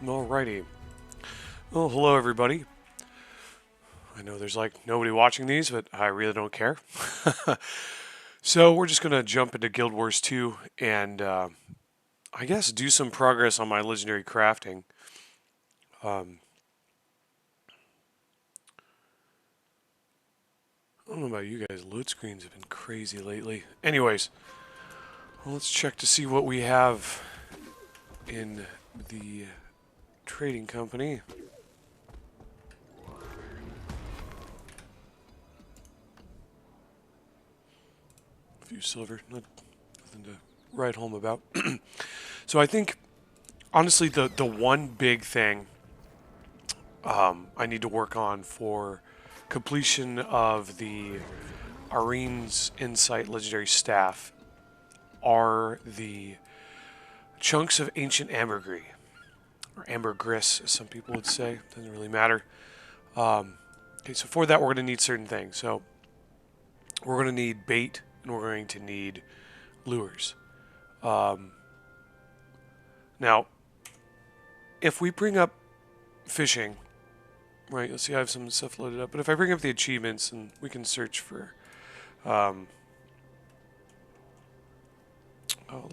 Alrighty. Well, hello everybody. I know there's like nobody watching these, but I really don't care. So we're just gonna jump into Guild Wars 2 and I guess do some progress on my legendary crafting. I don't know about you guys, load screens have been crazy lately. Anyways, well, let's check to see what we have in the trading company. A few silver, nothing to write home about. So I think, honestly, the one big thing I need to work on for completion of the Arene's Insight Legendary Staff are the chunks of Ancient Ambergris, or Ambergris, as some people would say. Doesn't really matter. Okay, so for that we're going to need certain things. So we're going to need bait, and we're going to need lures. Now, if we bring up fishing, right, you'll see I have some stuff loaded up, but if I bring up the achievements, and we can search for, oh,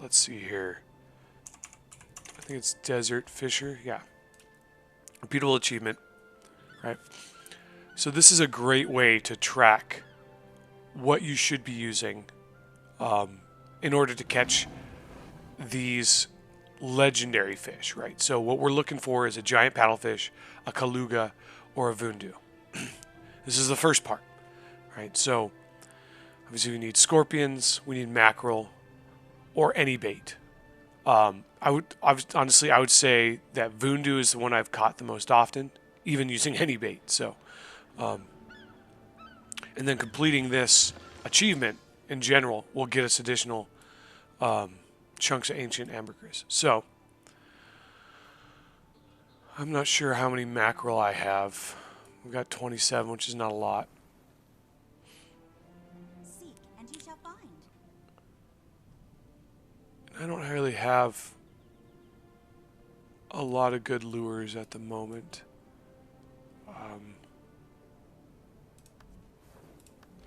let's see here. I think it's Desert Fisher, yeah. Repeatable achievement, right? So this is a great way to track what you should be using in order to catch these legendary fish, right? So what we're looking for is a giant paddlefish, a kaluga, or a vundu. This is the first part, right? So obviously we need scorpions, we need mackerel, or any bait. Honestly, I would say that vundu is the one I've caught the most often, even using any bait. So, and then completing this achievement in general will get us additional chunks of Ancient Ambergris. So, I'm not sure how many mackerel I have. We've got 27, which is not a lot. Seek and you shall find. I don't really have a lot of good lures at the moment. Let's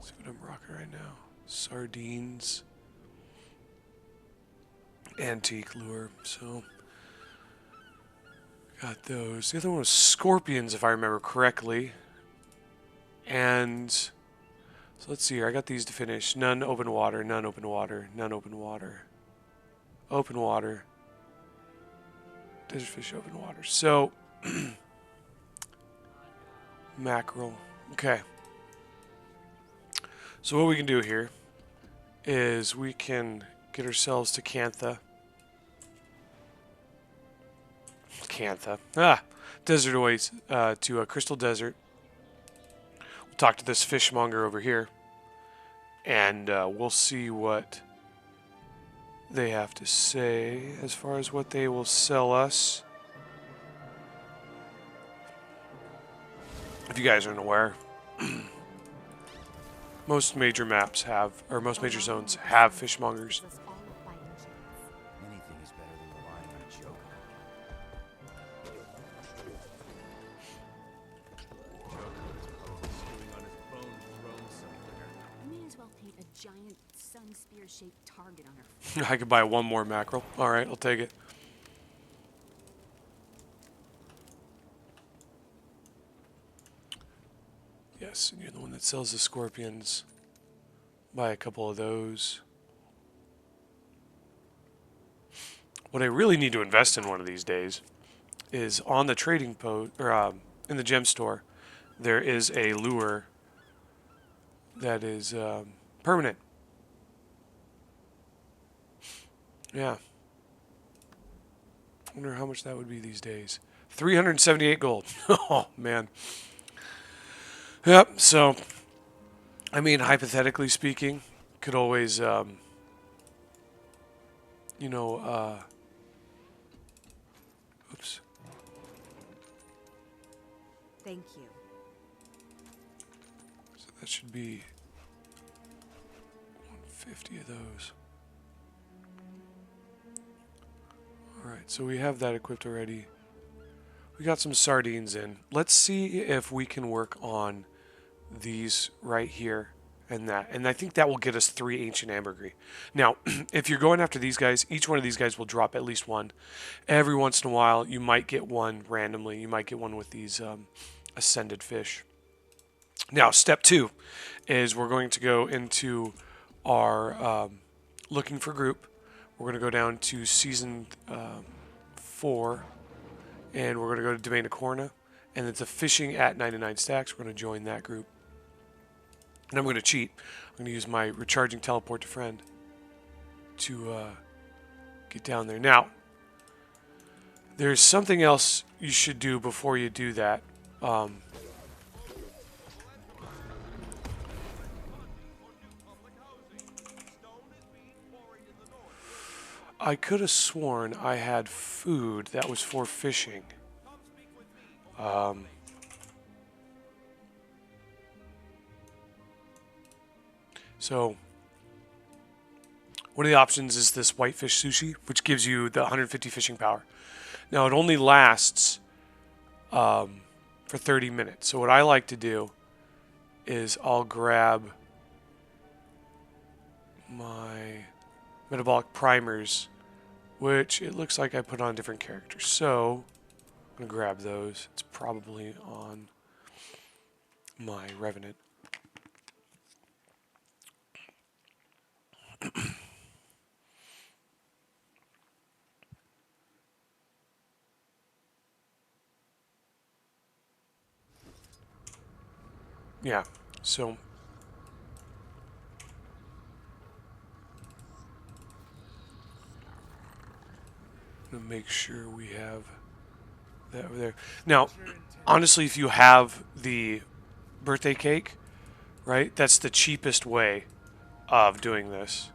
see what I'm rocking right now. Sardines. Antique lure, so got those. The other one was scorpions, if I remember correctly. And so let's see here. I got these to finish. None open water, none open water, none open water. Open water. Desert fish, open water. So mackerel. Okay. So what we can do here is we can get ourselves to Cantha. Desert Oasis, to a Crystal Desert. We'll talk to this fishmonger over here, and we'll see what they have to say as far as what they will sell us. If you guys aren't aware, most major maps have, or most major zones have fishmongers. Anything is better than relying on a joke. May as well paint a giant sun spear-shaped target on her. I could buy one more mackerel. All right, I'll take it. Yes, and you're the one that sells the scorpions. Buy a couple of those. What I really need to invest in one of these days is on the trading post, or in the gem store, there is a lure that is permanent. Yeah. I wonder how much that would be these days. 378 gold. Oh, man. Yep, so, I mean, hypothetically speaking, could always, you know, oops. Thank you. So that should be 150 of those. Alright, so we have that equipped already. We got some sardines in. Let's see if we can work on these right here and that. And I think that will get us 3 Ancient Ambergris. Now, if you're going after these guys, each one of these guys will drop at least one. Every once in a while, you might get one randomly. You might get one with these ascended fish. Now, step 2 is we're going to go into our looking for group. We're going to go down to season 4, and we're going to go to Domain of Kourna, and it's a fishing at 99 stacks. We're going to join that group. And I'm going to cheat. I'm going to use my recharging teleport to friend to get down there. Now, there's something else you should do before you do that. I could have sworn I had food that was for fishing. So, one of the options is this whitefish sushi, which gives you the 150 fishing power. Now, it only lasts for 30 minutes. So what I like to do is I'll grab my metabolic primers, which it looks like I put on different characters. So I'm going to grab those. It's probably on my Revenant. Yeah, so I'm gonna make sure we have that over there. Now, honestly, if you have the birthday cake, right, that's the cheapest way of doing this.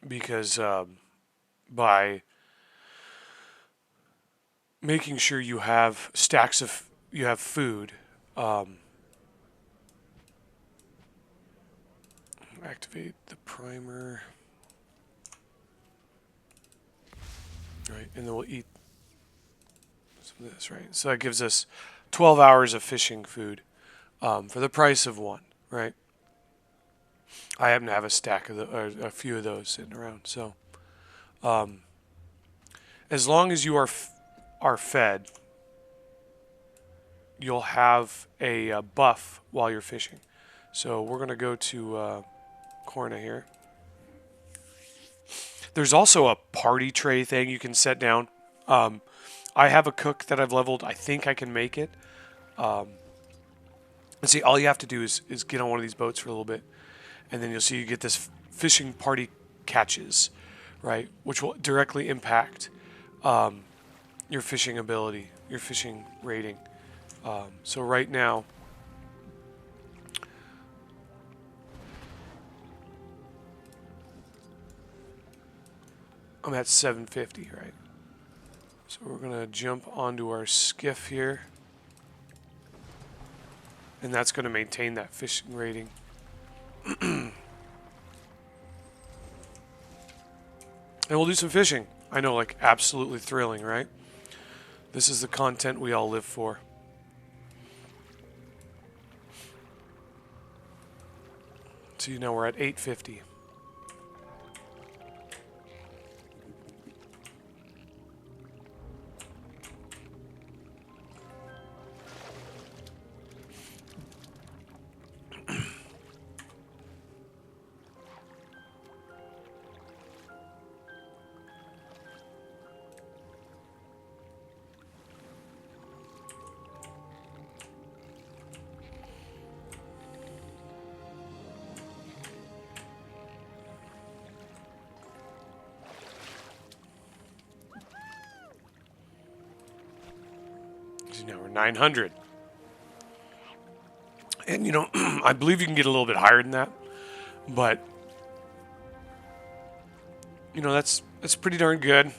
Because by making sure you have stacks of food, activate the primer, right, and then we'll eat some of this, right? So that gives us 12 hours of fishing food for the price of one, right? I happen to have a stack of a few of those sitting around. So, as long as you are fed, you'll have a buff while you're fishing. So we're gonna go to Kourna here. There's also a party tray thing you can set down. I have a cook that I've leveled. I think I can make it. And see, all you have to do is get on one of these boats for a little bit. And then you'll see you get this fishing party catches, right? Which will directly impact your fishing ability, your fishing rating. So right now, I'm at 750, right? So we're going to jump onto our skiff here. And that's going to maintain that fishing rating. And we'll do some fishing. I know, like, absolutely thrilling, right? This is the content we all live for. See, now we're at 850. Now we're 900. And, you know, I believe you can get a little bit higher than that. But, you know, that's pretty darn good.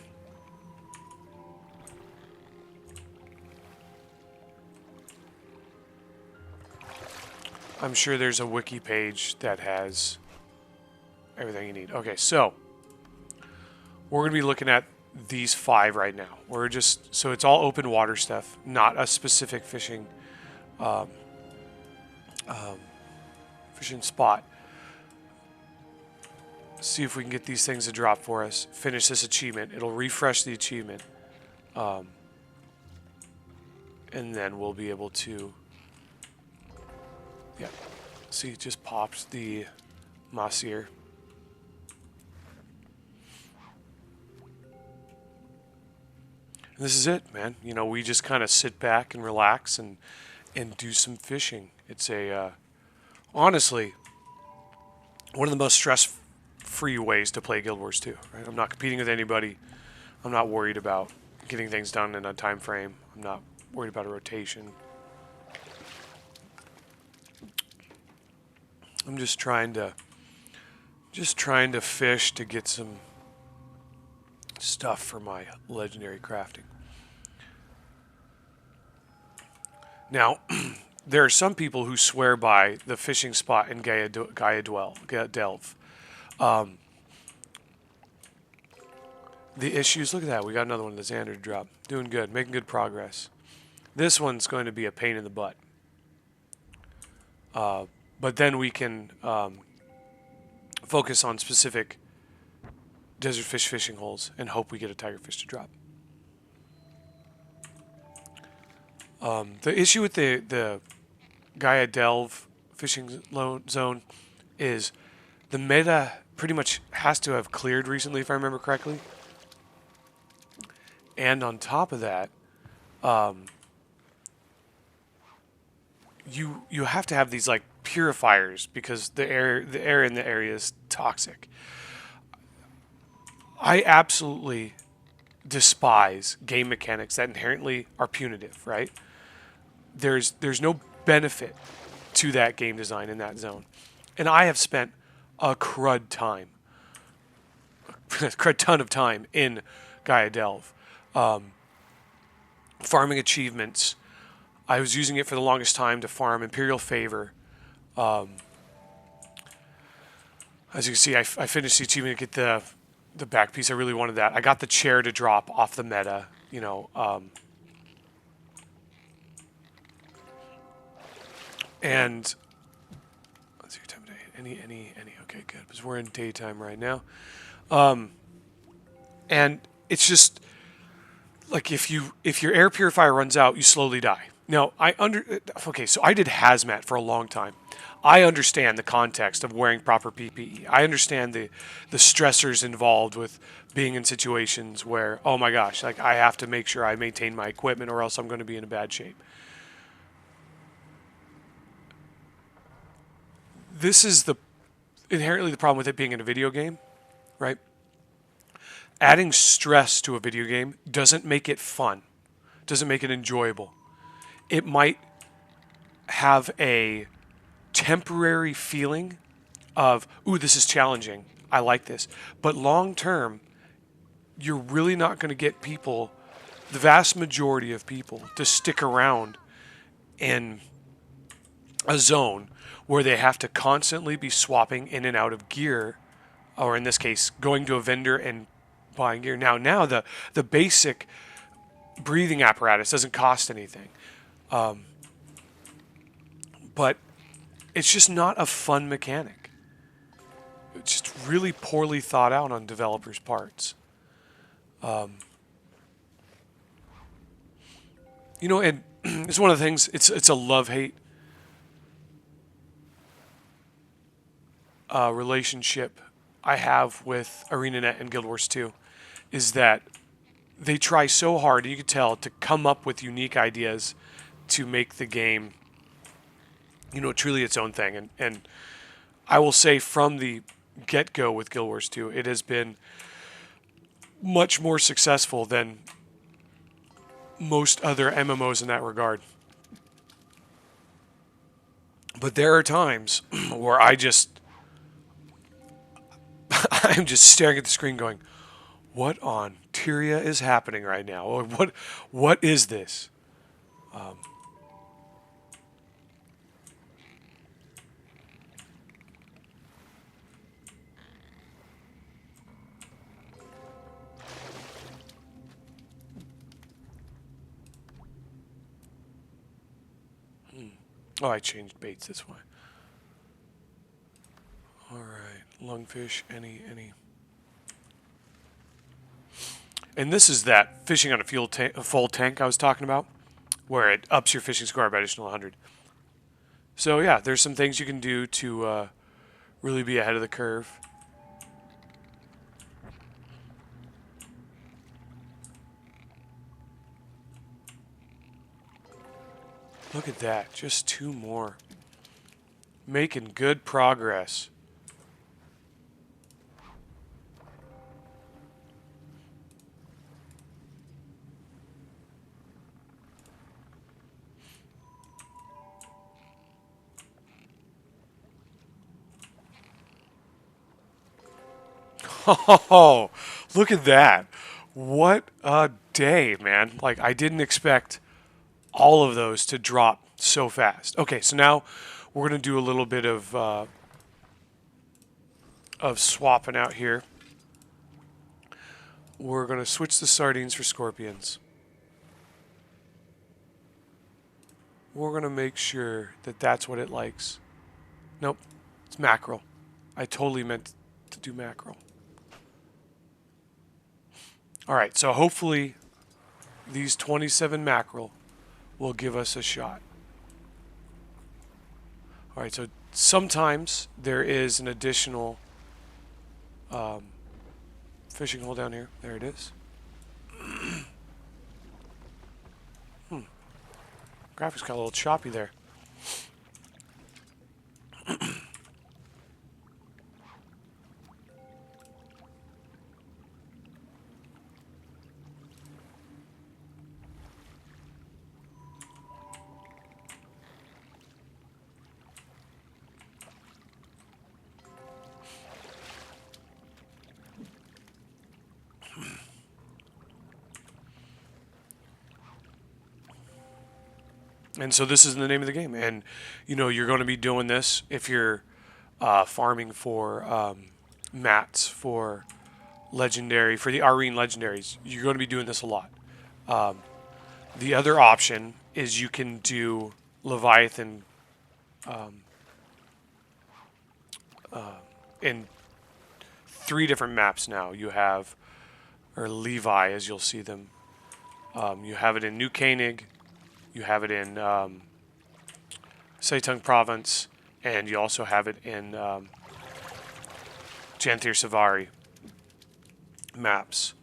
I'm sure there's a wiki page that has everything you need. Okay, so we're going to be looking at these 5 right now. We're just, so it's all open water stuff, not a specific fishing fishing spot. See if we can get these things to drop for us. Finish this achievement. It'll refresh the achievement. And then we'll be able to... Yeah. See, it just pops the Massier. And this is it, man. You know, we just kind of sit back and relax and do some fishing. It's a... honestly, one of the most stress-free ways to play Guild Wars 2. Right? I'm not competing with anybody. I'm not worried about getting things done in a time frame. I'm not worried about a rotation. I'm just trying to fish to get some stuff for my legendary crafting. Now, there are some people who swear by the fishing spot in Gaia Delve. The issues, look at that, we got another one of the Xander to drop. Doing good, making good progress. This one's going to be a pain in the butt. But then we can focus on specific desert fish fishing holes and hope we get a tigerfish to drop. The issue with the Gaia Delve fishing zone is the meta pretty much has to have cleared recently, if I remember correctly. And on top of that, you have to have these like purifiers because the air in the area is toxic. I absolutely despise game mechanics that inherently are punitive, right? There's no benefit to that game design in that zone. And I have spent a crud ton of time in Gaia Delve. Farming achievements. I was using it for the longest time to farm Imperial Favor. As you can see, I finished the achievement to get the back piece. I really wanted that. I got the chair to drop off the meta, you know. And let's see what time of day. Any. Okay, good. Because we're in daytime right now. And it's just like if your air purifier runs out, you slowly die. Now, okay, so I did hazmat for a long time. I understand the context of wearing proper PPE. I understand the stressors involved with being in situations where, oh my gosh, like I have to make sure I maintain my equipment or else I'm going to be in a bad shape. This is inherently the problem with it being in a video game, right? Adding stress to a video game doesn't make it fun, doesn't make it enjoyable. It might have a temporary feeling of, ooh, this is challenging. I like this. But long term, you're really not going to get people, the vast majority of people, to stick around in a zone where they have to constantly be swapping in and out of gear, or in this case, going to a vendor and buying gear. Now the basic breathing apparatus doesn't cost anything. But it's just not a fun mechanic. It's just really poorly thought out on developers' parts. You know, and it's one of the things, it's a love-hate relationship I have with ArenaNet and Guild Wars 2, is that they try so hard, you can tell, to come up with unique ideas to make the game, you know, truly its own thing. And I will say from the get-go with Guild Wars 2, it has been much more successful than most other MMOs in that regard. But there are times where I'm just staring at the screen going, what on Tyria is happening right now? Or what is this? Oh, I changed baits this way. Alright, lungfish, any. And this is that fishing on a full tank I was talking about, where it ups your fishing score by additional 100. So yeah, there's some things you can do to really be ahead of the curve. Look at that, just 2 more. Making good progress. Oh, look at that. What a day, man. Like, I didn't expect all of those to drop so fast. Okay, so now we're going to do a little bit of swapping out here. We're going to switch the sardines for scorpions. We're going to make sure that that's what it likes. Nope, it's mackerel. I totally meant to do mackerel. Alright, so hopefully these 27 mackerel will give us a shot. Alright, so sometimes there is an additional fishing hole down here. There it is. Graphics got a little choppy there. And so this is the name of the game. And, you know, you're going to be doing this if you're farming for mats, for legendary, for the Arene legendaries. You're going to be doing this a lot. The other option is you can do Leviathan in 3 different maps now. You have, or Levi as you'll see them. You have it in New Koenig. You have it in Seitung Province, and you also have it in Janthir Savari maps,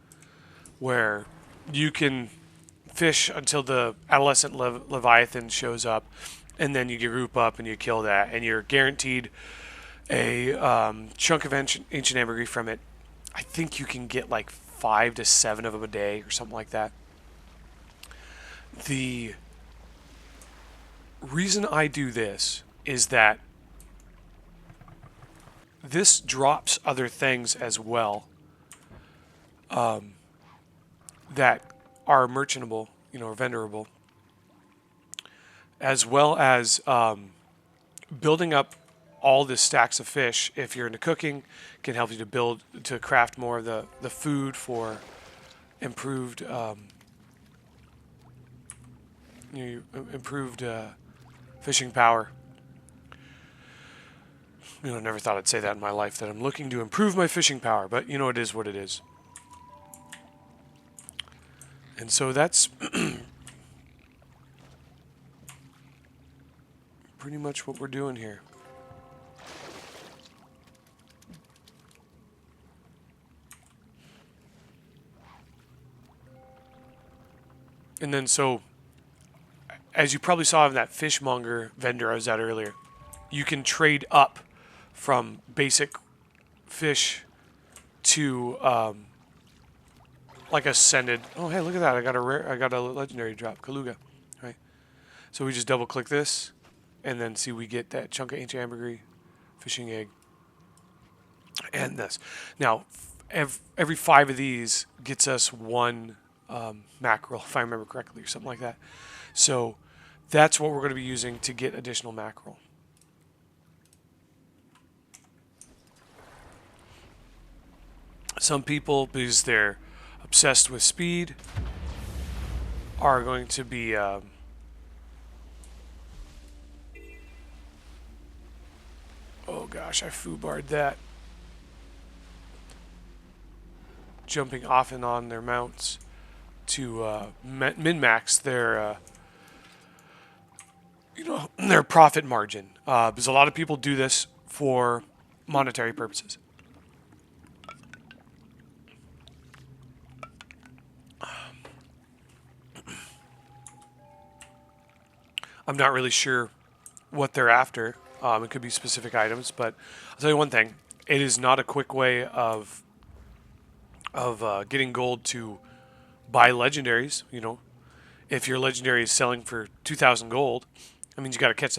where you can fish until the adolescent Leviathan shows up, and then you group up and you kill that, and you're guaranteed a chunk of Ancient Ambergris from it. I think you can get like 5 to 7 of them a day or something like that. The reason I do this is that this drops other things as well that are merchantable, you know, or vendorable, as well as building up all the stacks of fish. If you're into cooking, can help you to craft more of the food for improved improved fishing power. You know, I never thought I'd say that in my life, that I'm looking to improve my fishing power, but you know, it is what it is. And so that's pretty much what we're doing here. And then so, as you probably saw in that fishmonger vendor I was at earlier, you can trade up from basic fish to like ascended. Oh, hey, look at that! I got a legendary drop, Kaluga. Right. So we just double click this, and then see we get that chunk of Ancient Ambergris, fishing egg, and this. Now, every 5 of these gets us 1 mackerel, if I remember correctly, or something like that. So that's what we're going to be using to get additional mackerel. Some people, because they're obsessed with speed, are going to be Oh gosh, I foobarred that. Jumping off and on their mounts to min-max their, their profit margin. Because a lot of people do this for monetary purposes. I'm not really sure what they're after. It could be specific items, but I'll tell you one thing: it is not a quick way of getting gold to buy legendaries. You know, if your legendary is selling for 2,000 gold, that means you got to catch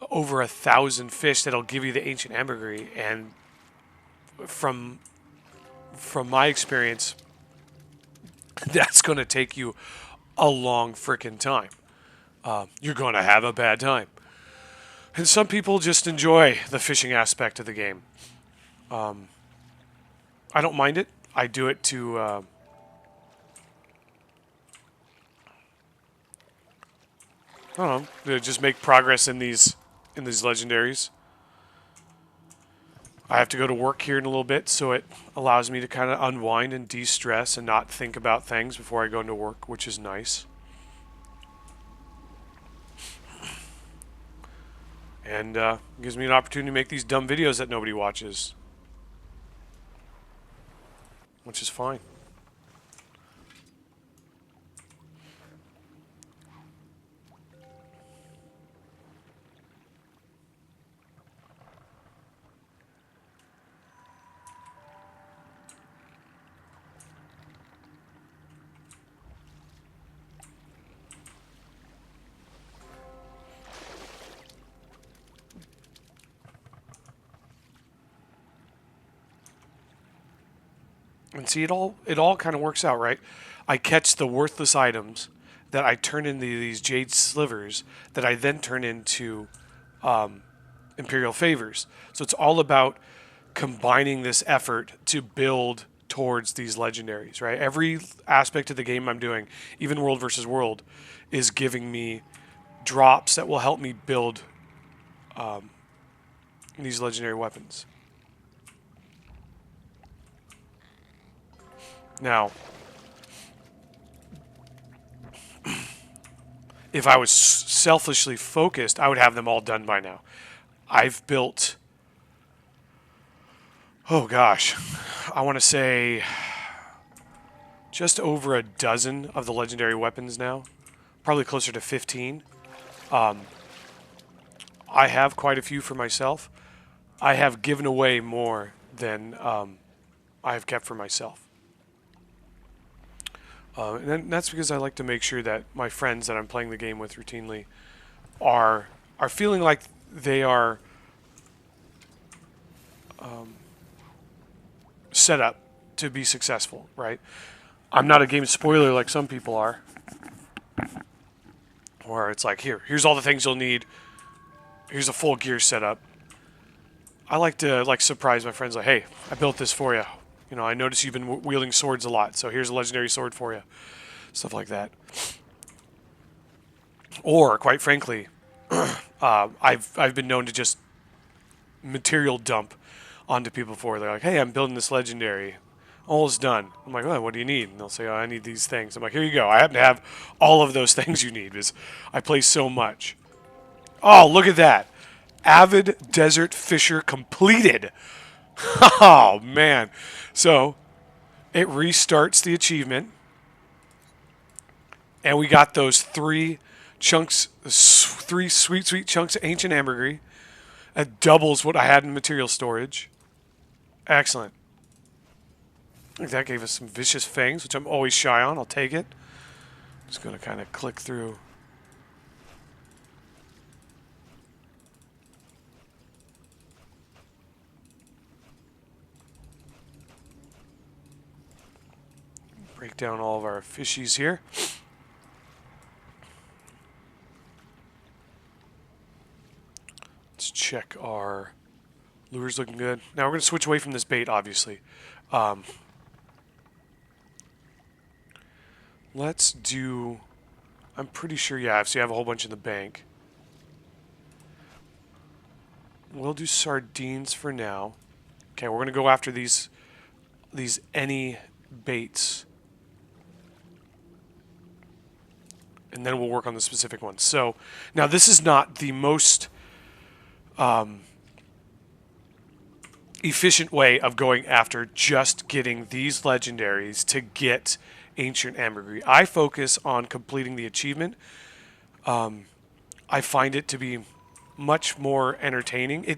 over 1,000 fish that'll give you the Ancient Ambergris. And from my experience, that's going to take you a long frickin' time. You're going to have a bad time. And some people just enjoy the fishing aspect of the game. I don't mind it. I do it to I don't know, to just make progress in these legendaries. I have to go to work here in a little bit, so it allows me to kind of unwind and de-stress and not think about things before I go into work, which is nice. And gives me an opportunity to make these dumb videos that nobody watches, which is fine. And see, it all kind of works out, right? I catch the worthless items that I turn into these jade slivers that I then turn into imperial favors. So it's all about combining this effort to build towards these legendaries, right? Every aspect of the game I'm doing, even world versus world, is giving me drops that will help me build these legendary weapons. Now, if I was selfishly focused, I would have them all done by now. I've built, oh gosh, I want to say just over a dozen of the legendary weapons now. Probably closer to 15. I have quite a few for myself. I have given away more than I have kept for myself. And that's because I like to make sure that my friends that I'm playing the game with routinely are feeling like they are set up to be successful, right? I'm not a game spoiler like some people are, where it's like, here's all the things you'll need. Here's a full gear setup. I like to surprise my friends, like, hey, I built this for you. You know, I notice you've been wielding swords a lot, so here's a legendary sword for you. Stuff like that. Or, quite frankly, I've been known to just material dump onto people before. They're like, hey, I'm building this legendary. All's done. I'm like, oh, what do you need? And they'll say, oh, I need these things. I'm like, here you go. I happen to have all of those things you need because I play so much. Oh, look at that. Avid Desert Fisher completed. Oh, man. So, it restarts the achievement. And we got those three sweet, sweet chunks of Ancient Ambergris. That doubles what I had in material storage. Excellent. I think that gave us some vicious fangs, which I'm always shy on. I'll take it. Just going to kind of click through. Break down all of our fishies here. Let's check our lures, looking good. Now we're going to switch away from this bait, obviously. Let's do... I'm pretty sure, yeah, so you have a whole bunch in the bank. we'll do sardines for now. Okay, we're gonna go after these any baits, and then we'll work on the specific ones. So now this is not the most efficient way of going after just getting these legendaries to get Ancient Ambergris. I focus on completing the achievement. I find it to be much more entertaining.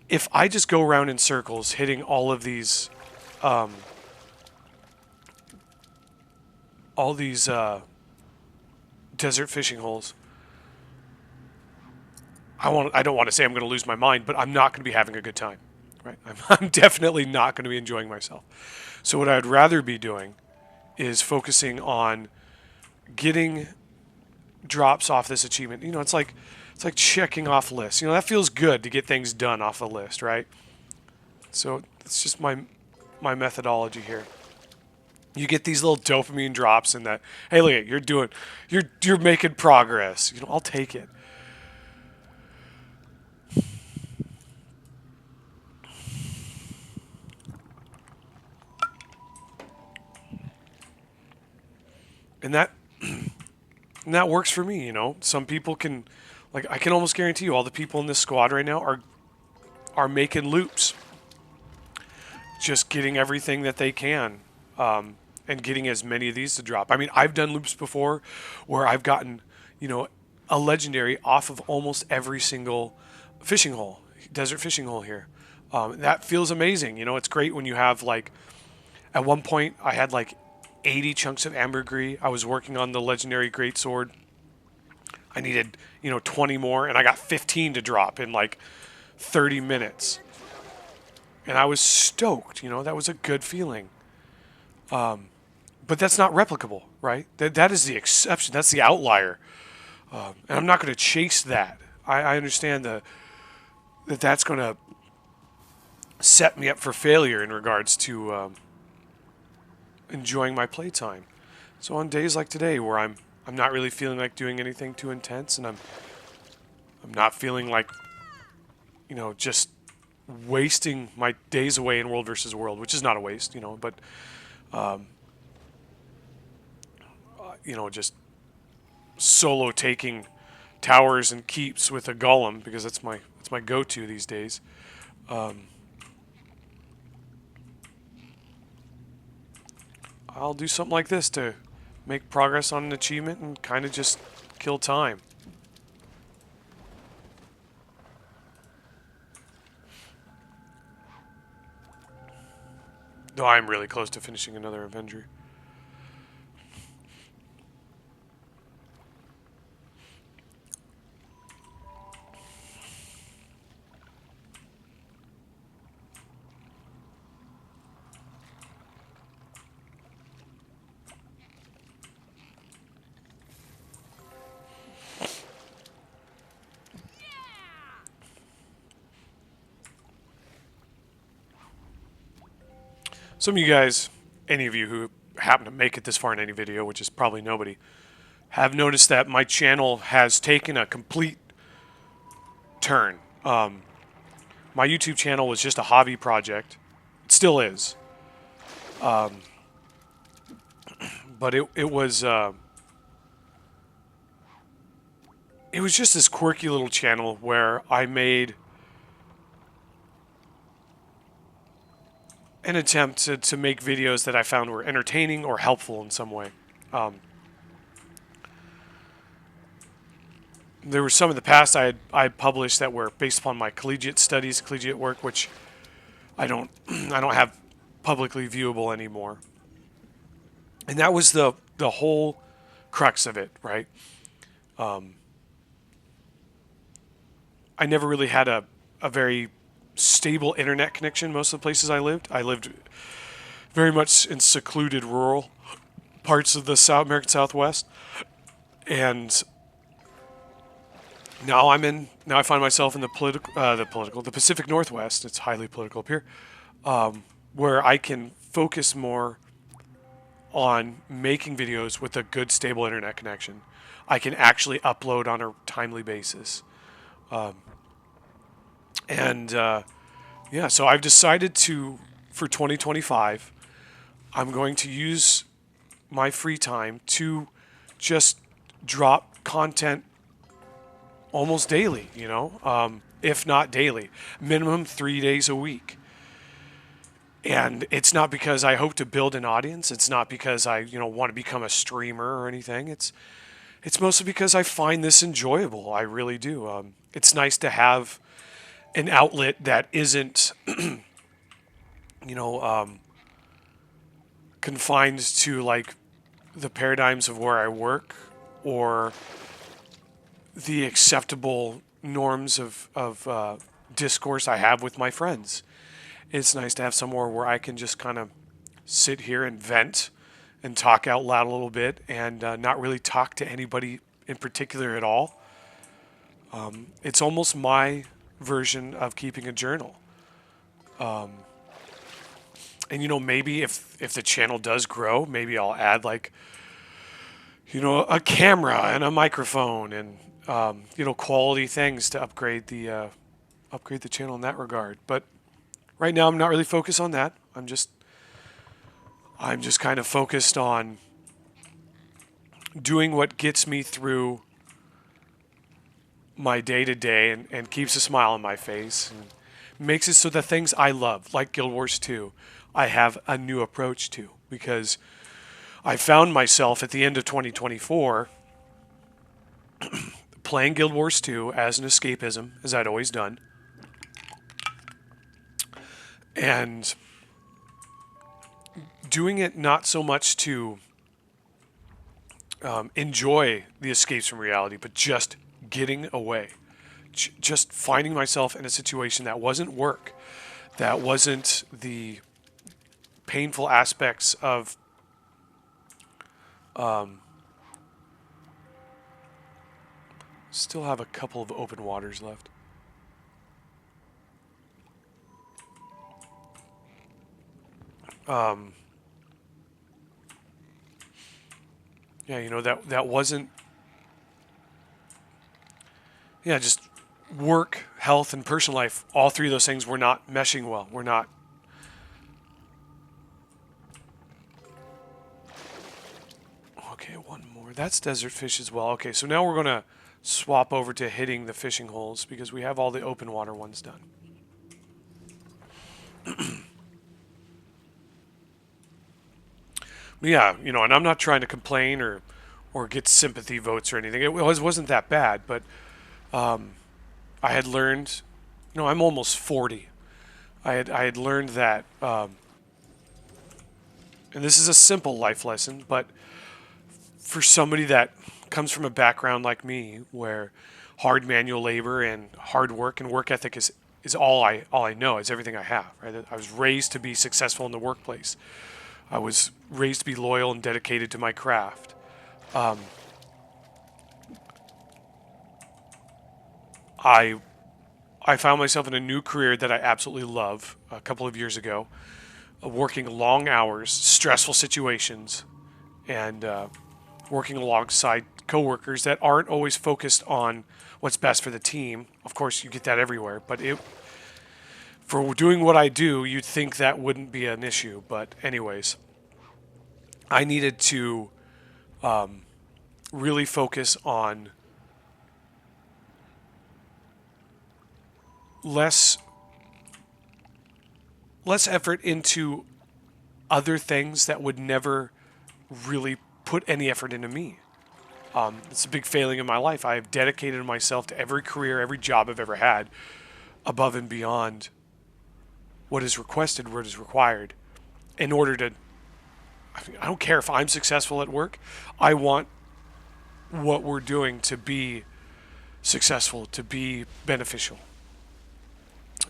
If I just go around in circles hitting all these desert fishing holes, I don't want to say I'm going to lose my mind, but I'm not going to be having a good time, right? I'm definitely not going to be enjoying myself. So what I'd rather be doing is focusing on getting drops off this achievement. You know, it's like checking off lists. You know, that feels good to get things done off a list, right? So it's just my methodology here. You get these little dopamine drops and that, hey, look at you're making progress. You know, I'll take it. And that works for me, you know. Some people can, like, I can almost guarantee you all the people in this squad right now are making loops. Just getting everything that they can, and getting as many of these to drop. I mean, I've done loops before where I've gotten, you know, a legendary off of almost every single fishing hole, desert fishing hole here. That feels amazing. You know, it's great when you have, like, at one point I had like 80 chunks of ambergris. I was working on the legendary greatsword. I needed, you know, 20 more, and I got 15 to drop in like 30 minutes. And I was stoked, you know, that was a good feeling. But that's not replicable, right? That is the exception. That's the outlier. And I'm not going to chase that. I understand that's going to set me up for failure in regards to enjoying my playtime. So on days like today where I'm not really feeling like doing anything too intense, and I'm not feeling like, you know, just wasting my days away in World versus World, which is not a waste, you know, but you know, just solo taking towers and keeps with a golem, because that's my go-to these days. I'll do something like this to make progress on an achievement and kind of just kill time. Though I'm really close to finishing another Avenger. Some of you guys, any of you who happen to make it this far in any video, which is probably nobody, have noticed that my channel has taken a complete turn. My YouTube channel was just a hobby project. It still is. But it was just this quirky little channel where I made an attempt to make videos that I found were entertaining or helpful in some way. There were some in the past I published that were based upon my collegiate studies, collegiate work, which I don't have publicly viewable anymore. And that was the whole crux of it, right? I never really had a very stable internet connection most of the places I lived. I lived very much in secluded rural parts of the American Southwest. And now I find myself in the Pacific Northwest. It's highly political up here, where I can focus more on making videos with a good, stable internet connection. I can actually upload on a timely basis. And yeah, so I've decided to, for 2025, I'm going to use my free time to just drop content almost daily, if not daily, minimum 3 days a week. And it's not because I hope to build an audience. It's not because I, want to become a streamer or anything. It's mostly because I find this enjoyable. I really do. It's nice to have an outlet that isn't, you know, um, confined to like the paradigms of where I work or the acceptable norms of discourse I have with my friends. It's nice to have somewhere where I can just kind of sit here and vent and talk out loud a little bit and not really talk to anybody in particular at all. It's almost my version of keeping a journal. And maybe if the channel does grow, maybe I'll add like a camera and a microphone and quality things to upgrade the channel in that regard. But right now I'm not really focused on that. I'm just kind of focused on doing what gets me through my day to day and keeps a smile on my face and makes it so the things I love, like Guild Wars 2, I have a new approach to, because I found myself at the end of 2024 playing Guild Wars 2 as an escapism, as I'd always done, and doing it not so much to enjoy the escapes from reality, but just getting away. Just finding myself in a situation that wasn't work, that wasn't the painful aspects of still have a couple of open waters left. Yeah, that wasn't. Yeah, just work, health, and personal life. All three of those things were not meshing well. We're not. Okay, one more. That's desert fish as well. Okay, so now we're going to swap over to hitting the fishing holes because we have all the open water ones done. Yeah, and I'm not trying to complain or get sympathy votes or anything. It wasn't that bad, but I had learned, I'm almost 40. I had learned that, and this is a simple life lesson, but for somebody that comes from a background like me, where hard manual labor and hard work and work ethic is all I know, is everything I have. Right? I was raised to be successful in the workplace. I was raised to be loyal and dedicated to my craft. I found myself in a new career that I absolutely love a couple of years ago, working long hours, stressful situations, and working alongside coworkers that aren't always focused on what's best for the team. Of course, you get that everywhere, but for doing what I do, you'd think that wouldn't be an issue. But anyways, I needed to really focus on less effort into other things that would never really put any effort into me. It's a big failing in my life. I have dedicated myself to every career, every job I've ever had, above and beyond what is requested, what is required, in order to. I don't care if I'm successful at work. I want what we're doing to be successful, to be beneficial,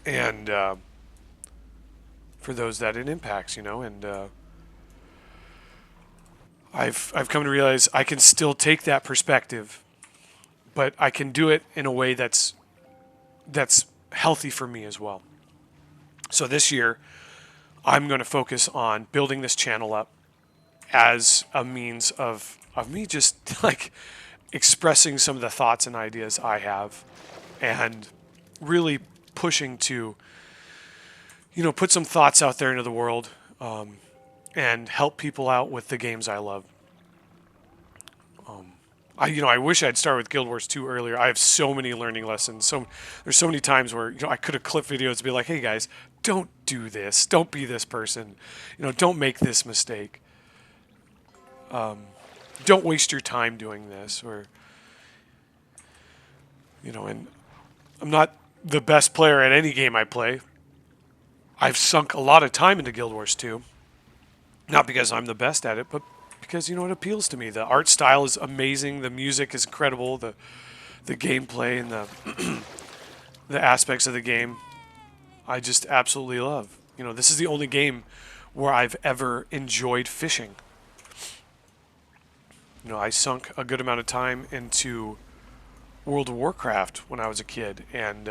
and for those that it impacts, and I've come to realize I can still take that perspective, but I can do it in a way that's healthy for me as well. So this year, I'm going to focus on building this channel up as a means of me just like expressing some of the thoughts and ideas I have, and really pushing to, put some thoughts out there into the world, and help people out with the games I love. I wish I'd started with Guild Wars 2 earlier. I have so many learning lessons. There's so many times where I could have clipped videos to be like, "Hey guys, don't do this. Don't be this person. Don't make this mistake. Don't waste your time doing this." Or and I'm not the best player at any game I play. I've sunk a lot of time into Guild Wars 2, not because I'm the best at it, but because it appeals to me. The art style is amazing. The music is incredible. The gameplay and the aspects of the game, I just absolutely love. This is the only game where I've ever enjoyed fishing. I sunk a good amount of time into World of Warcraft when I was a kid, and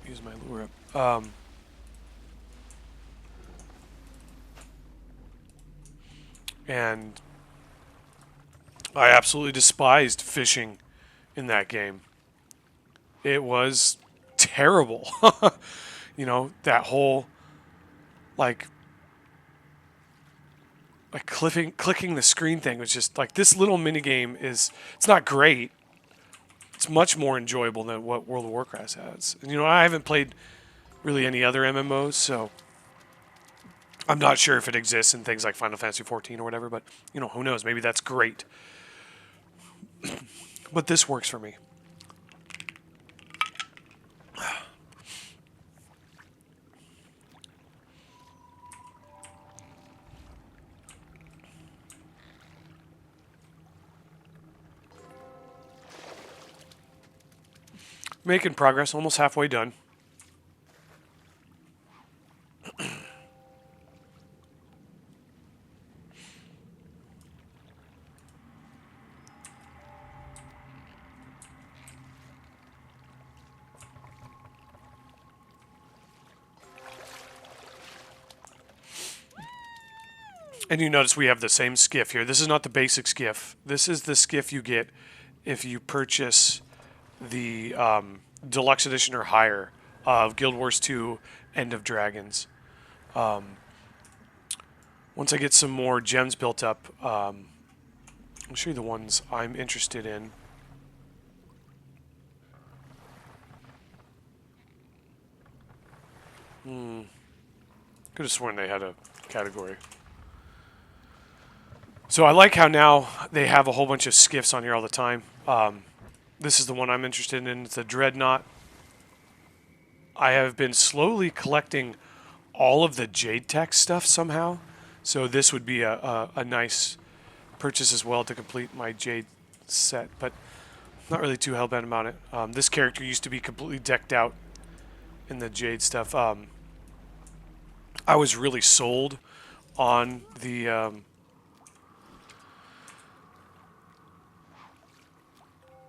use my lure up. And I absolutely despised fishing in that game. It was terrible. That whole like clicking the screen thing was just like, this little mini game it's not great. It's much more enjoyable than what World of Warcraft has. And I haven't played really any other MMOs, so I'm not sure if it exists in things like Final Fantasy 14 or whatever, but who knows? Maybe that's great. But this works for me. Making progress, almost halfway done. And you notice we have the same skiff here. This is not the basic skiff. This is the skiff you get if you purchase the deluxe edition or higher of Guild Wars 2 End of Dragons. Once I get some more gems built up, I'll show you the ones I'm interested in. Could have sworn they had a category. So I like how now they have a whole bunch of skiffs on here all the time. This is the one I'm interested in. It's a Dreadnought. I have been slowly collecting all of the Jade Tech stuff somehow. So this would be a nice purchase as well to complete my Jade set. But not really too hell-bent about it. This character used to be completely decked out in the Jade stuff. I was really sold on the...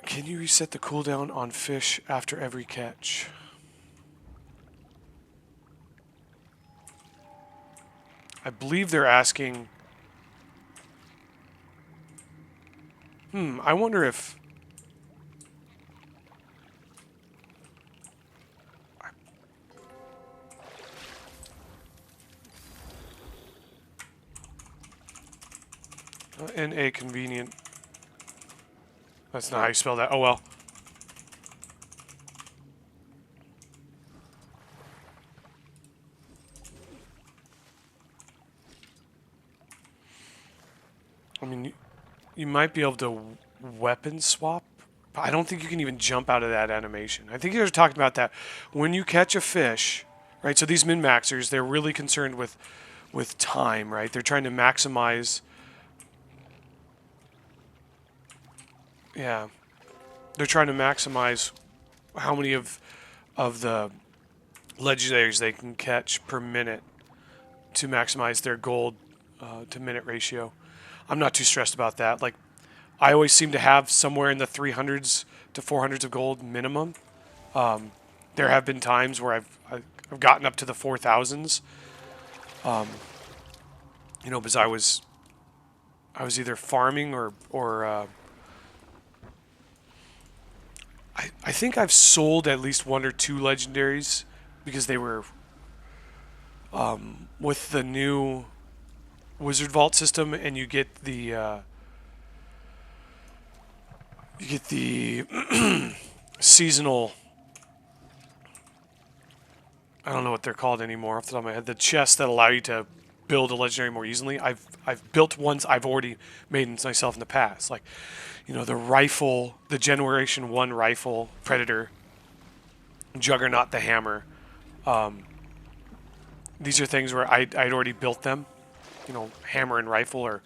Can you reset the cooldown on fish after every catch? I believe they're asking... I wonder if... in a convenient... That's not how you spell that. Oh, well. I mean, you might be able to weapon swap. But I don't think you can even jump out of that animation. I think you're talking about that. When you catch a fish, right? So these min-maxers, they're really concerned with time, right? They're trying to maximize... Yeah, they're trying to maximize how many of the legendaries they can catch per minute to maximize their gold to minute ratio. I'm not too stressed about that. Like, I always seem to have somewhere in the 300s to 400s of gold minimum. There have been times where I've gotten up to the 4,000s. Because I was either farming or I think I've sold at least one or two legendaries because they were with the new Wizard Vault system, and you get the seasonal. I don't know what they're called anymore off the top of my head. The chests that allow you to build a legendary more easily. I've built ones I've already made myself in the past, like the rifle, the Generation 1 rifle, Predator, Juggernaut, the hammer. These are things where I'd already built them. Hammer and rifle are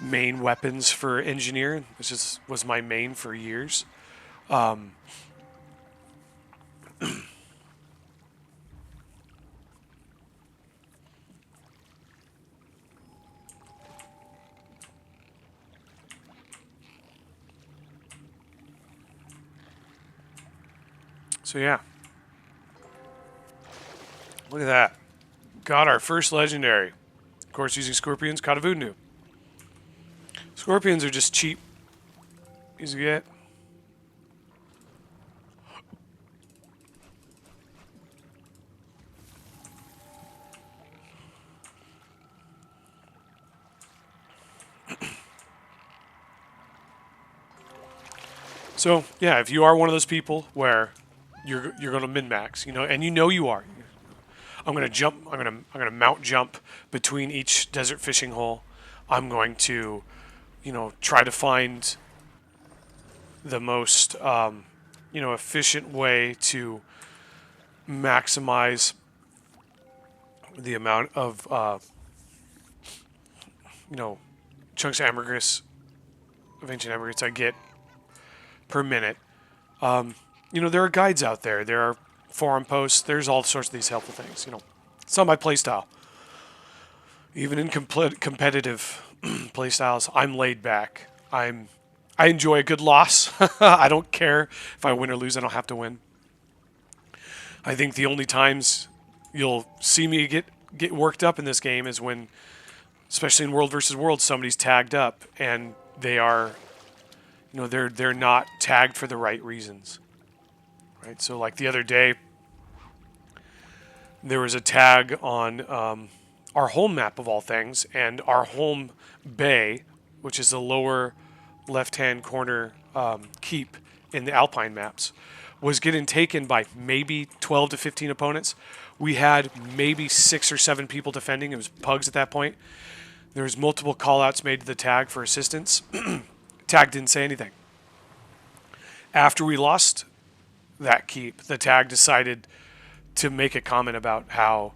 main weapons for engineer. This was my main for years. So yeah. Look at that. Got our first legendary. Of course, using scorpions, caught a voodoo. Scorpions are just cheap. Easy to get. So yeah, if you are one of those people where you're going to min-max, and you are, I'm going to jump. I'm going to mount jump between each desert fishing hole. I'm going to, try to find the most, efficient way to maximize the amount of, chunks of ambergris, of ancient ambergris I get per minute. There are guides out there. There are forum posts. There's all sorts of these helpful things. It's not my playstyle. Even in competitive playstyles, I'm laid back. I enjoy a good loss. I don't care if I win or lose. I don't have to win. I think the only times you'll see me get worked up in this game is when, especially in World versus World, somebody's tagged up and they are, they're not tagged for the right reasons. Right? So like the other day, there was a tag on our home map of all things, and our home bay, which is the lower left-hand corner keep in the Alpine maps, was getting taken by maybe 12 to 15 opponents. We had maybe 6 or 7 people defending. It was pugs at that point. There was multiple call-outs made to the tag for assistance. Tag didn't say anything. After we lost that keep, the tag decided to make a comment about how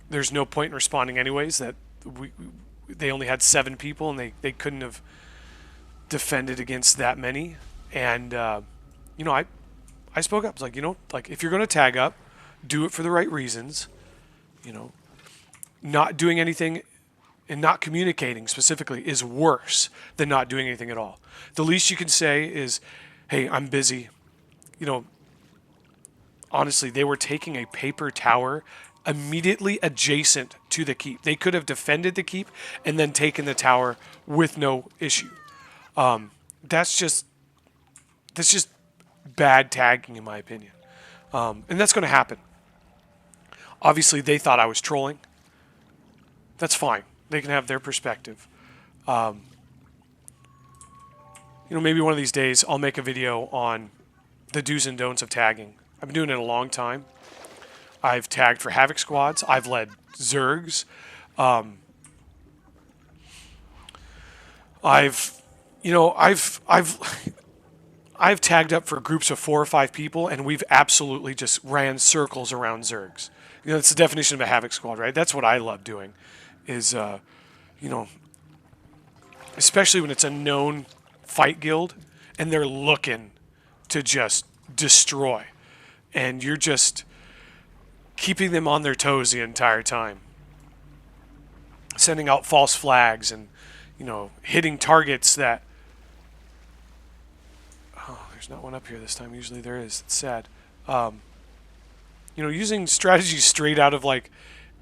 there's no point in responding anyways, that they only had 7 people and they couldn't have defended against that many. And, I spoke up. I was like, if you're going to tag up, do it for the right reasons. Not doing anything and not communicating specifically is worse than not doing anything at all. The least you can say is, hey, I'm busy. Honestly, they were taking a paper tower immediately adjacent to the keep. They could have defended the keep and then taken the tower with no issue. That's just bad tagging, in my opinion. And that's going to happen. Obviously, they thought I was trolling. That's fine. They can have their perspective. Maybe one of these days I'll make a video on the do's and don'ts of tagging. I've been doing it a long time. I've tagged for Havoc squads. I've led Zergs. I've tagged up for groups of 4 or 5 people, and we've absolutely just ran circles around Zergs. It's the definition of a Havoc squad, right? That's what I love doing, is, especially when it's a known fight guild, and they're looking to just destroy. And you're just keeping them on their toes the entire time. Sending out false flags and, hitting targets that... Oh, there's not one up here this time. Usually there is. It's sad. Using strategies straight out of,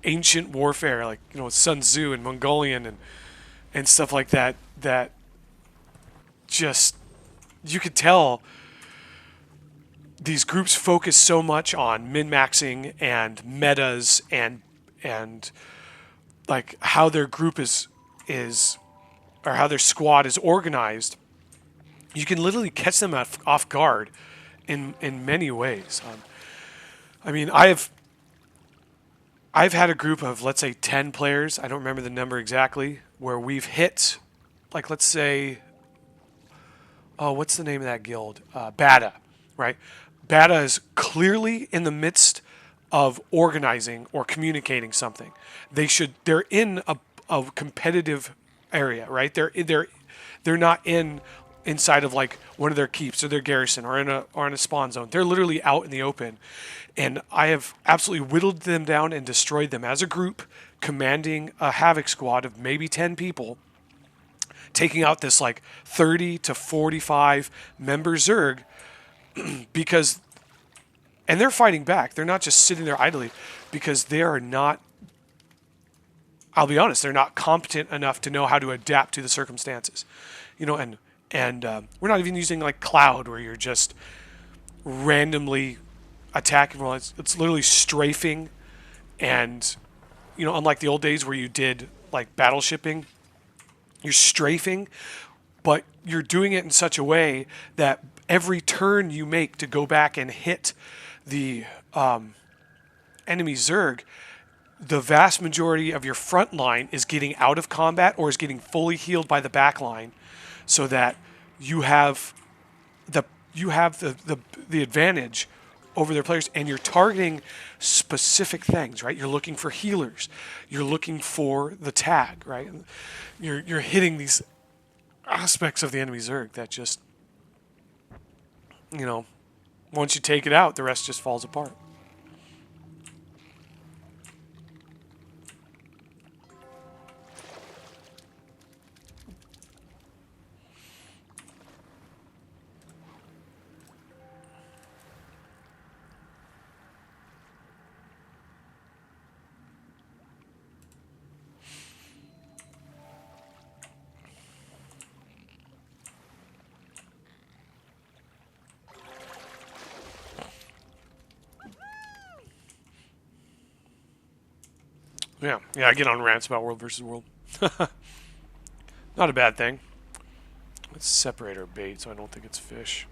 ancient warfare, Sun Tzu and Mongolian and stuff like that, that just... You could tell these groups focus so much on min-maxing and metas and like how their group is or how their squad is organized, you can literally catch them off guard in many ways. I mean, I've had a group of, let's say, 10 players. I don't remember the number exactly, where we've hit, like, let's say, oh, what's the name of that guild? Bada, right? Bada is clearly in the midst of organizing or communicating something. They're in a competitive area, right? They're not inside of like one of their keeps or their garrison or in a spawn zone. They're literally out in the open. And I have absolutely whittled them down and destroyed them as a group, commanding a Havoc squad of maybe 10 people, taking out this like 30 to 45 member Zerg because, and they're fighting back. They're not just sitting there idly because they are not, I'll be honest, they're not competent enough to know how to adapt to the circumstances. You know, and we're not even using like Cloud where you're just randomly attacking. Well, it's literally strafing, and you know, unlike the old days where you did like battle shipping, you're strafing, but you're doing it in such a way that every turn you make to go back and hit the enemy Zerg, the vast majority of your front line is getting out of combat or is getting fully healed by the back line, so that you have the advantage over their players, and you're targeting specific things, right? You're looking for healers, you're looking for the tag, right? You're hitting these aspects of the enemy Zerg that just, you know, once you take it out, the rest just falls apart. Yeah, I get on rants about world versus world. Not a bad thing. Let's separate our bait so I don't think it's fish.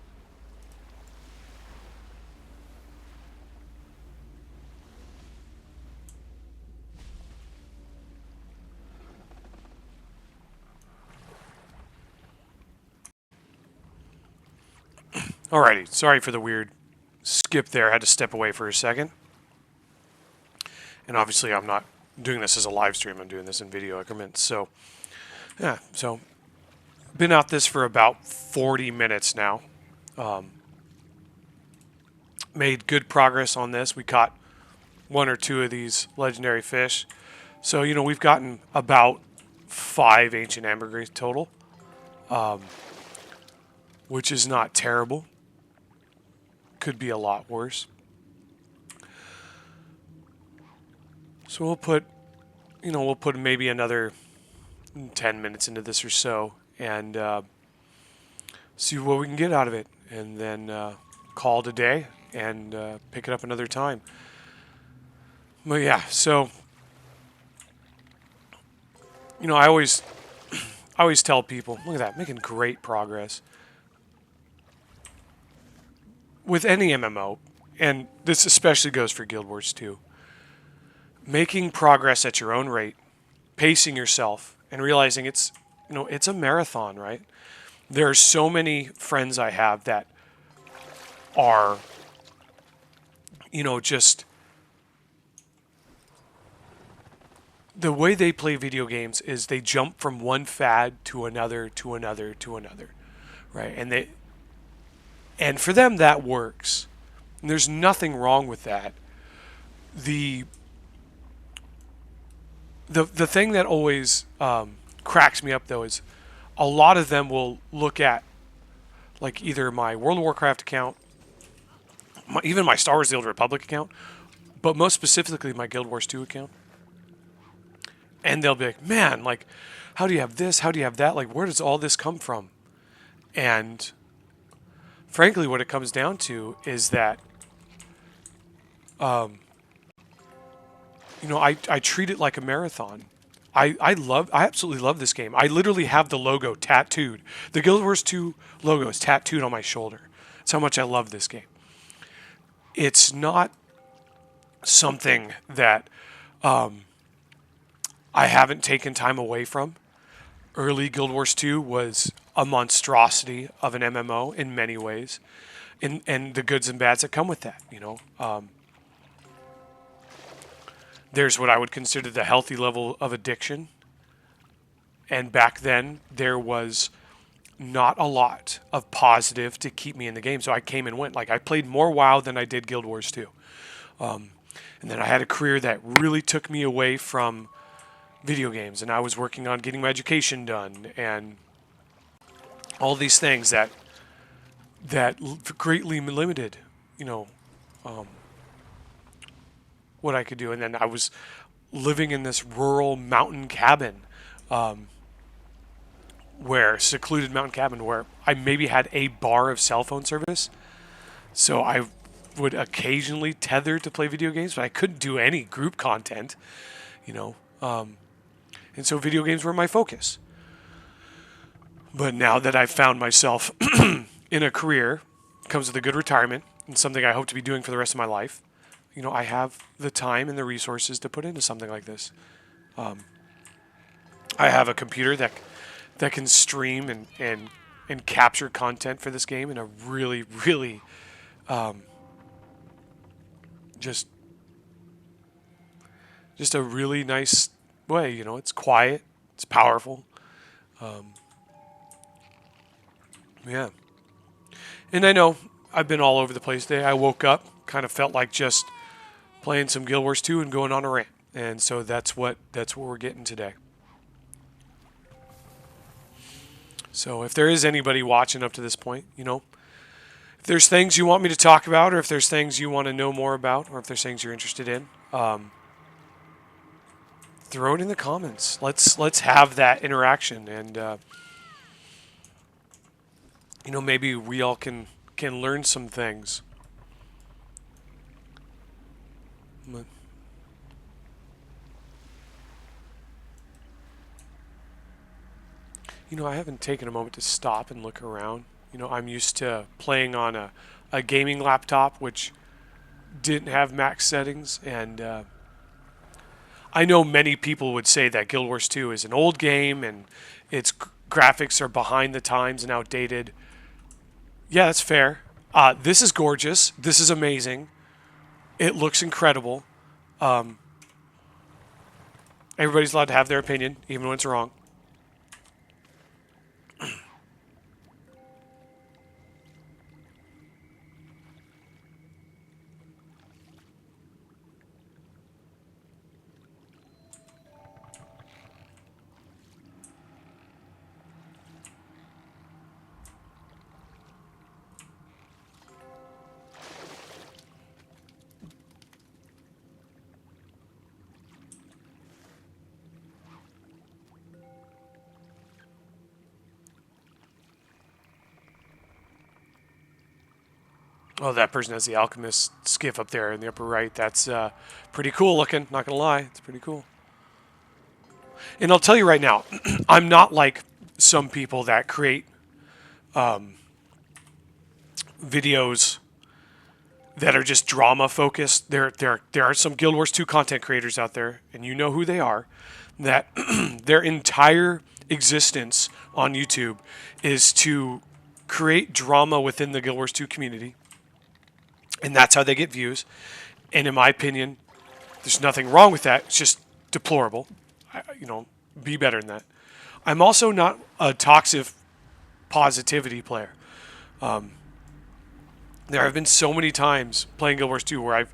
Alrighty, sorry for the weird skip there. I had to step away for a second. And obviously I'm not doing this as a live stream. I'm doing this in video increments. So, yeah, so been at this for about 40 minutes now. Made good progress on this. We caught one or two of these legendary fish. So, you know, we've gotten about 5 Ancient Ambergris total, which is not terrible. Could be a lot worse. So we'll put maybe another 10 minutes into this or so, and see what we can get out of it, and then call it a day and pick it up another time. But yeah, so you know, I always tell people, look at that, making great progress with any MMO, and this especially goes for Guild Wars 2. Making progress at your own rate, pacing yourself, and realizing it's a marathon, right? There are so many friends I have that are, just the way they play video games is they jump from one fad to another, to another, to another, right? And for them that works. And there's nothing wrong with that. The thing that always cracks me up, though, is a lot of them will look at like either my World of Warcraft account, even my Star Wars The Old Republic account, but most specifically my Guild Wars 2 account. And they'll be like, man, like, how do you have this? How do you have that? Like, where does all this come from? And frankly, what it comes down to is that, I treat it like a marathon. I absolutely love this game. I literally have the logo tattooed. The Guild Wars 2 logo is tattooed on my shoulder. That's how much I love this game. It's not something that I haven't taken time away from. Early Guild Wars 2 was a monstrosity of an MMO in many ways, and the goods and bads that come with that. There's what I would consider the healthy level of addiction, and back then there was not a lot of positive to keep me in the game, so I came and went. Like, I played more WoW than I did Guild Wars 2. And then I had a career that really took me away from video games, and I was working on getting my education done and all these things that greatly limited, what I could do. And then I was living in this rural mountain cabin, secluded mountain cabin, where I maybe had a bar of cell phone service. So I would occasionally tether to play video games, but I couldn't do any group content, and so video games were my focus. But now that I've found myself in a career, comes with a good retirement, and something I hope to be doing for the rest of my life, I have the time and the resources to put into something like this. I have a computer that can stream and capture content for this game in a really, really just a really nice way. It's quiet, it's powerful. Yeah. And I know I've been all over the place today. I woke up, kind of felt like just playing some Guild Wars 2 and going on a rant. And so that's what we're getting today. So if there is anybody watching up to this point, if there's things you want me to talk about, or if there's things you want to know more about, or if there's things you're interested in, throw it in the comments. Let's have that interaction, and maybe we all can learn some things. But I haven't taken a moment to stop and look around. I'm used to playing on a gaming laptop, which didn't have max settings, and I know many people would say that Guild Wars 2 is an old game and its graphics are behind the times and outdated. Yeah, that's fair. This is gorgeous. This is amazing. It looks incredible. Everybody's allowed to have their opinion, even when it's wrong. Oh, that person has the alchemist skiff up there in the upper right. That's pretty cool looking, not going to lie. It's pretty cool. And I'll tell you right now, I'm not like some people that create videos that are just drama focused. There are some Guild Wars 2 content creators out there, and you know who they are, that their entire existence on YouTube is to create drama within the Guild Wars 2 community. And that's how they get views. And in my opinion, there's nothing wrong with that. It's just deplorable. Be better than that. I'm also not a toxic positivity player. There have been so many times playing Guild Wars 2 where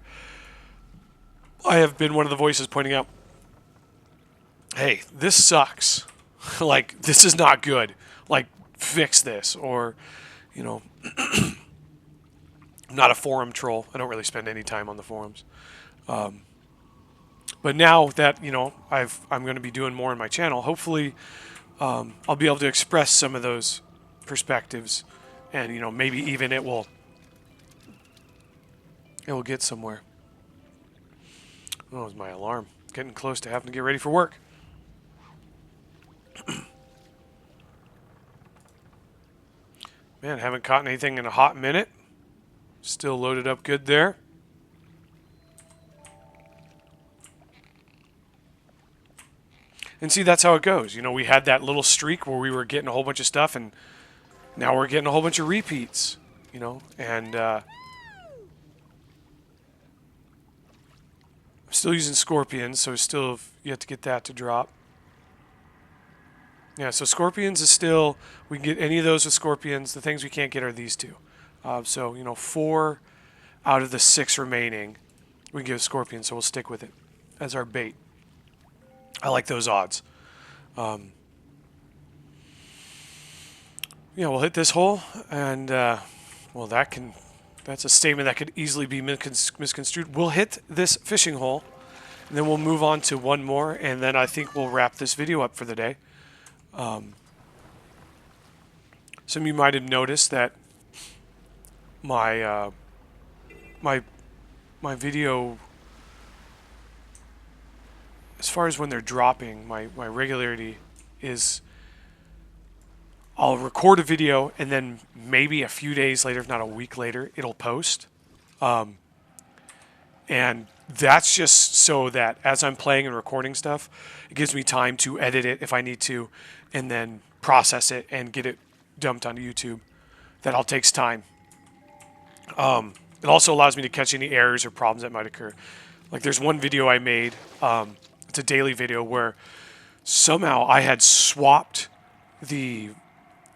I have been one of the voices pointing out, hey, this sucks. Like, this is not good. Like, fix this. Or, I'm not a forum troll. I don't really spend any time on the forums. But now that, I'm going to be doing more on my channel, hopefully I'll be able to express some of those perspectives And, you know, maybe even it will get somewhere. Oh, it's my alarm. Getting close to having to get ready for work. Man, haven't caught anything in a hot minute. Still loaded up good there. And see, that's how it goes. You know, we had that little streak where we were getting a whole bunch of stuff, and now we're getting a whole bunch of repeats. You know, and I'm still using scorpions, so still have yet to get that to drop. Yeah, so scorpions is still, we can get any of those with scorpions. The things we can't get are these two. So, you know, 4 out of the 6 remaining, we can get scorpions, so we'll stick with it as our bait. I like those odds. Yeah, we'll hit this hole, and, well, that's a statement that could easily be misconstrued. We'll hit this fishing hole, and then we'll move on to one more, and then I think we'll wrap this video up for the day. Some of you might have noticed that my video, as far as when they're dropping, my regularity is I'll record a video and then maybe a few days later, if not a week later, it'll post. And that's just so that as I'm playing and recording stuff, it gives me time to edit it if I need to, and then process it and get it dumped onto YouTube. That all takes time. It also allows me to catch any errors or problems that might occur. Like there's one video I made, it's a daily video, where somehow I had swapped the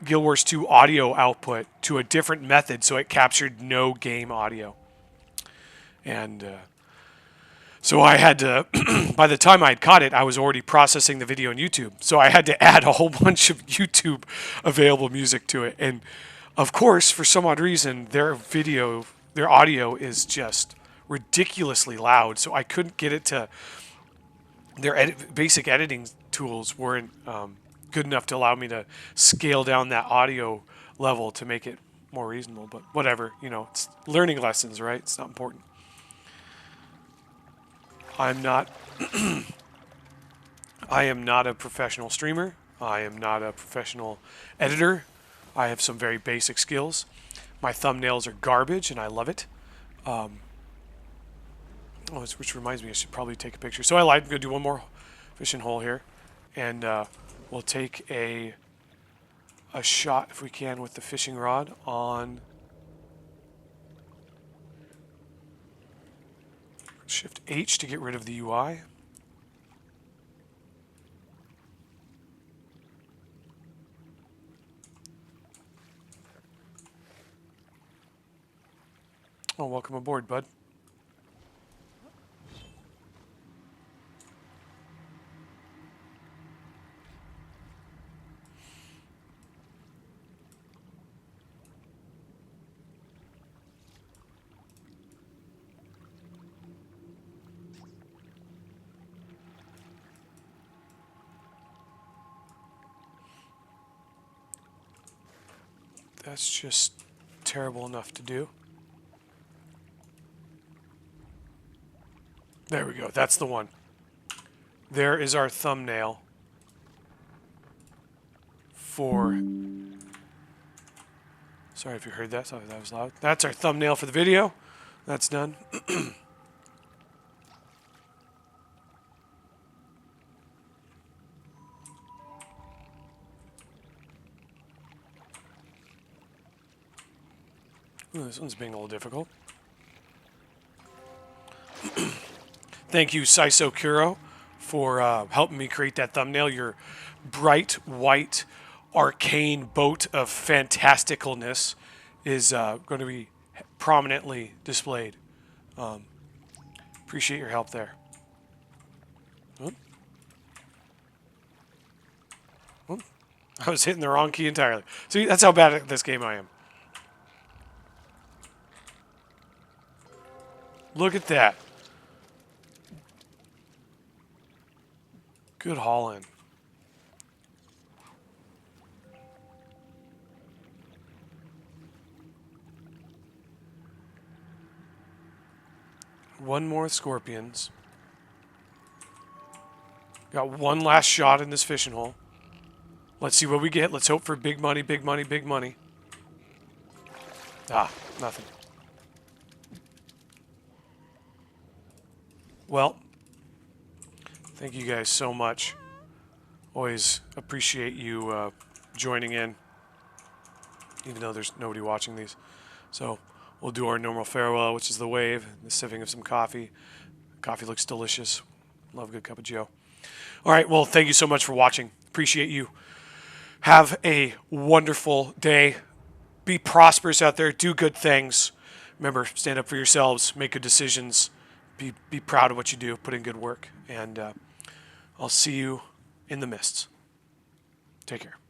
Guild Wars 2 audio output to a different method so it captured no game audio. And so I had to, by the time I had caught it, I was already processing the video on YouTube. So I had to add a whole bunch of YouTube available music to it. And of course, for some odd reason, their audio is just ridiculously loud. So I couldn't get it to, their basic editing tools weren't good enough to allow me to scale down that audio level to make it more reasonable. But whatever, you know, it's learning lessons, right? It's not important. I am not a professional streamer. I am not a professional editor. I have some very basic skills. My thumbnails are garbage, and I love it. Which reminds me, I should probably take a picture. So I lied. I'm going to do one more fishing hole here, and we'll take a shot, if we can, with the fishing rod on Shift H to get rid of the UI. Oh, welcome aboard, bud. That's just terrible enough to do. There we go. That's the one. There is our thumbnail for... Sorry if you heard that. Sorry, that was loud. That's our thumbnail for the video. That's done. Ooh, this one's being a little difficult. Thank you, Saiso Kuro, for helping me create that thumbnail. Your bright white arcane boat of fantasticalness is going to be prominently displayed. Appreciate your help there. I was hitting the wrong key entirely. See, that's how bad at this game I am. Look at that. Good haul-in. One more scorpions. Got one last shot in this fishing hole. Let's see what we get. Let's hope for big money, big money, big money. Ah, nothing. Well, thank you guys so much. Always appreciate you joining in, even though there's nobody watching these. So we'll do our normal farewell, which is the wave, the sipping of some coffee. Coffee looks delicious. Love a good cup of joe. All right, well, thank you so much for watching. Appreciate you. Have a wonderful day. Be prosperous out there. Do good things. Remember, stand up for yourselves. Make good decisions. Be proud of what you do. Put in good work. And I'll see you in the mists. Take care.